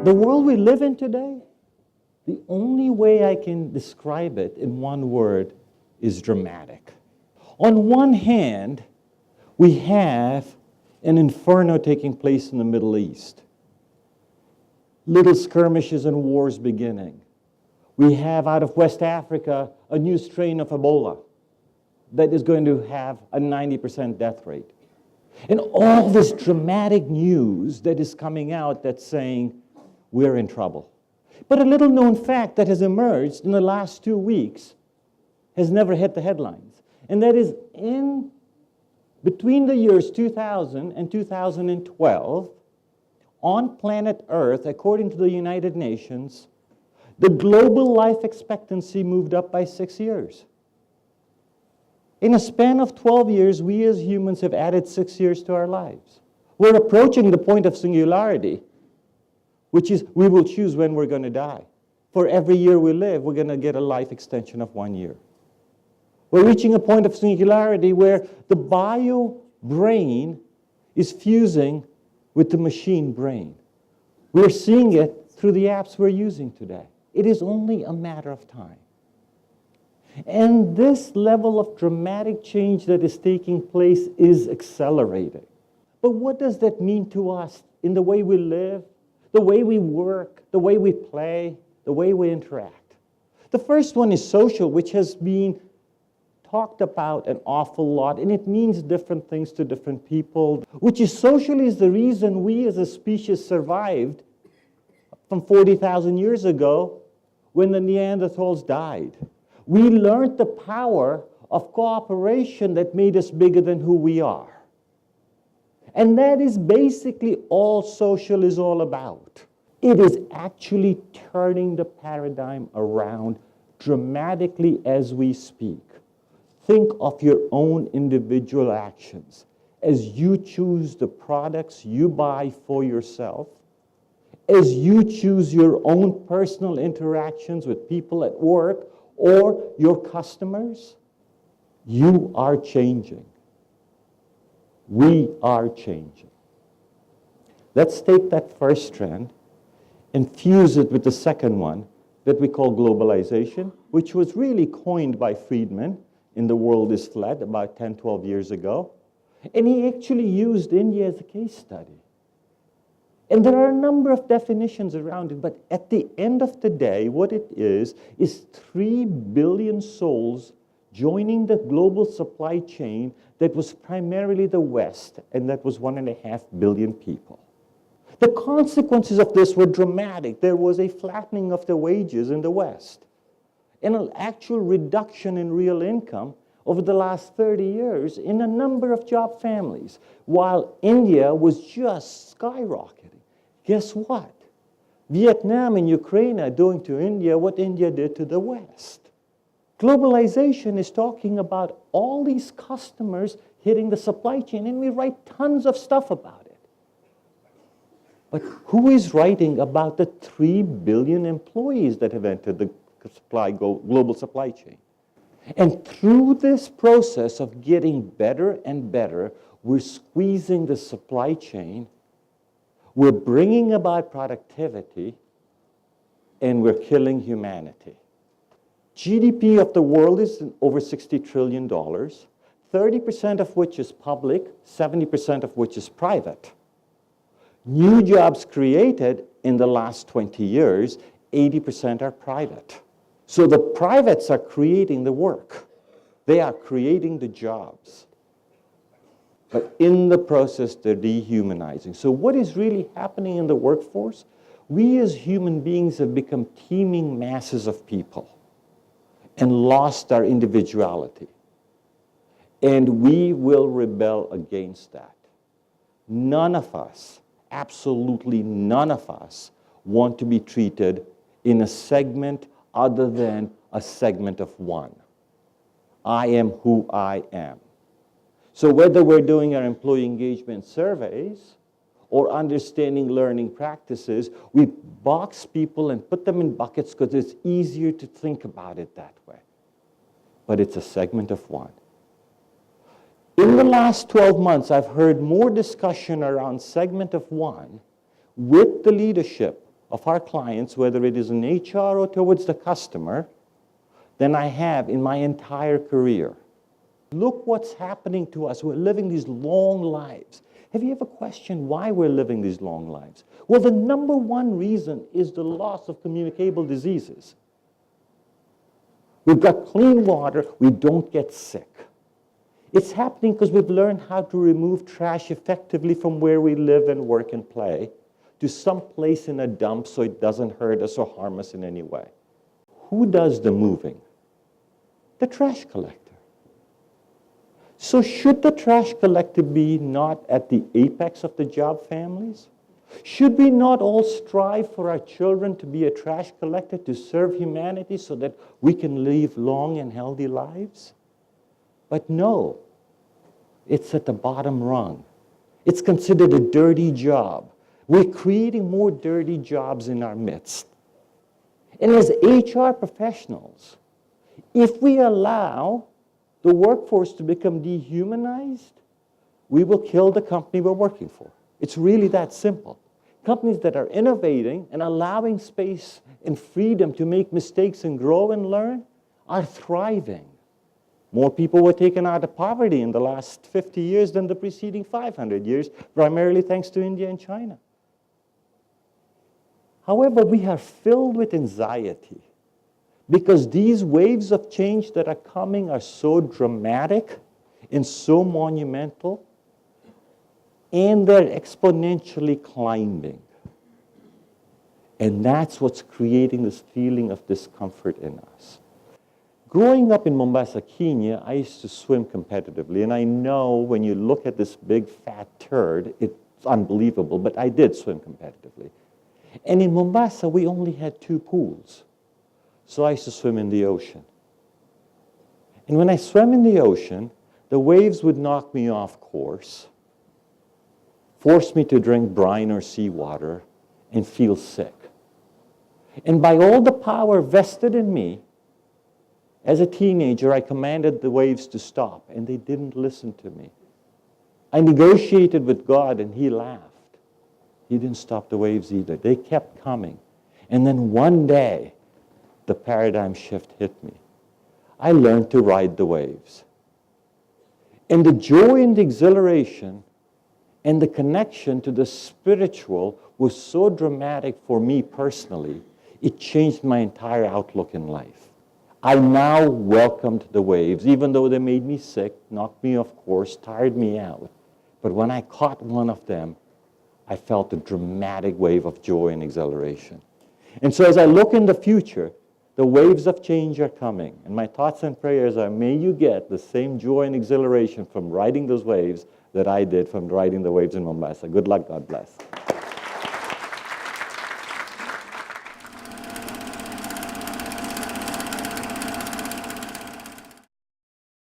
The world we live in today, the only way I can describe it in one word is dramatic. On one hand, we have an inferno taking place in the Middle East. Little skirmishes and wars beginning. We have out of West Africa a new strain of Ebola that is going to have a 90% death rate. And all this dramatic news that is coming out that's saying we're in trouble. But a little known fact that has emerged in the last 2 weeks has never hit the headlines. And that is between the years 2000 and 2012, on planet Earth, according to the United Nations, the global life expectancy moved up by 6 years. In a span of 12 years, we as humans have added 6 years to our lives. We're approaching the point of singularity, which is we will choose when we're going to die. For every year we live, we're going to get a life extension of 1 year. We're reaching a point of singularity where the bio brain is fusing with the machine brain. We're seeing it through the apps we're using today. It is only a matter of time. And this level of dramatic change that is taking place is accelerating. But what does that mean to us in the way we live, the way we work, the way we play, the way we interact? The first one is social, which has been talked about an awful lot, and it means different things to different people, which is socially is the reason we as a species survived from 40,000 years ago when the Neanderthals died. We learned the power of cooperation that made us bigger than who we are. And that is basically all social is all about. It is actually turning the paradigm around dramatically as we speak. Think of your own individual actions as you choose the products you buy for yourself, as you choose your own personal interactions with people at work or your customers. You are changing. We are changing. Let's take that first trend and fuse it with the second one that we call globalization, which was really coined by Friedman in The World is Flat about 10, 12 years ago. And he actually used India as a case study. And there are a number of definitions around it, but at the end of the day, what it is 3 billion souls joining the global supply chain that was primarily the West, and that was 1.5 billion people. The consequences of this were dramatic. There was a flattening of the wages in the West, and an actual reduction in real income over the last 30 years in a number of job families, while India was just skyrocketing. Guess what? Vietnam and Ukraine are doing to India what India did to the West. Globalization is talking about all these customers hitting the supply chain, and we write tons of stuff about it. But who is writing about the 3 billion employees that have entered the global supply chain? And through this process of getting better and better, we're squeezing the supply chain, we're bringing about productivity, and we're killing humanity. GDP of the world is over $60 trillion, 30% of which is public, 70% of which is private. New jobs created in the last 20 years, 80% are private. So the privates are creating the work. They are creating the jobs. But in the process, they're dehumanizing. So what is really happening in the workforce? We as human beings have become teeming masses of people and lost our individuality. And we will rebel against that. None of us, absolutely none of us, want to be treated in a segment other than a segment of one. I am who I am. So whether we're doing our employee engagement surveys or understanding learning practices, we box people and put them in buckets because it's easier to think about it that way. But it's a segment of one. In the last 12 months, I've heard more discussion around segment of one with the leadership of our clients, whether it is in HR or towards the customer, than I have in my entire career. Look what's happening to us. We're living these long lives. Have you ever questioned why we're living these long lives? Well, the number one reason is the loss of communicable diseases. We've got clean water, we don't get sick. It's happening because we've learned how to remove trash effectively from where we live and work and play to some place in a dump so it doesn't hurt us or harm us in any way. Who does the moving? The trash collector. So should the trash collector be not at the apex of the job families? Should we not all strive for our children to be a trash collector to serve humanity so that we can live long and healthy lives? But no, it's at the bottom rung. It's considered a dirty job. We're creating more dirty jobs in our midst. And as HR professionals, if we allow the workforce to become dehumanized, we will kill the company we're working for. It's really that simple. Companies that are innovating and allowing space and freedom to make mistakes and grow and learn are thriving. More people were taken out of poverty in the last 50 years than the preceding 500 years, primarily thanks to India and China. However, we are filled with anxiety because these waves of change that are coming are so dramatic and so monumental, and they're exponentially climbing. And that's what's creating this feeling of discomfort in us. Growing up in Mombasa, Kenya, I used to swim competitively, and I know when you look at this big fat turd, it's unbelievable, but I did swim competitively. And in Mombasa, we only had 2 pools. So I used to swim in the ocean. And when I swam in the ocean, the waves would knock me off course, force me to drink brine or seawater, and feel sick. And by all the power vested in me, as a teenager, I commanded the waves to stop, and they didn't listen to me. I negotiated with God, and He laughed. He didn't stop the waves either. They kept coming. And then one day, the paradigm shift hit me. I learned to ride the waves. And the joy and the exhilaration and the connection to the spiritual was so dramatic for me personally, it changed my entire outlook in life. I now welcomed the waves, even though they made me sick, knocked me off course, tired me out. But when I caught one of them, I felt a dramatic wave of joy and exhilaration. And so as I look in the future, the waves of change are coming. And my thoughts and prayers are, may you get the same joy and exhilaration from riding those waves that I did from riding the waves in Mombasa. Good luck, God bless.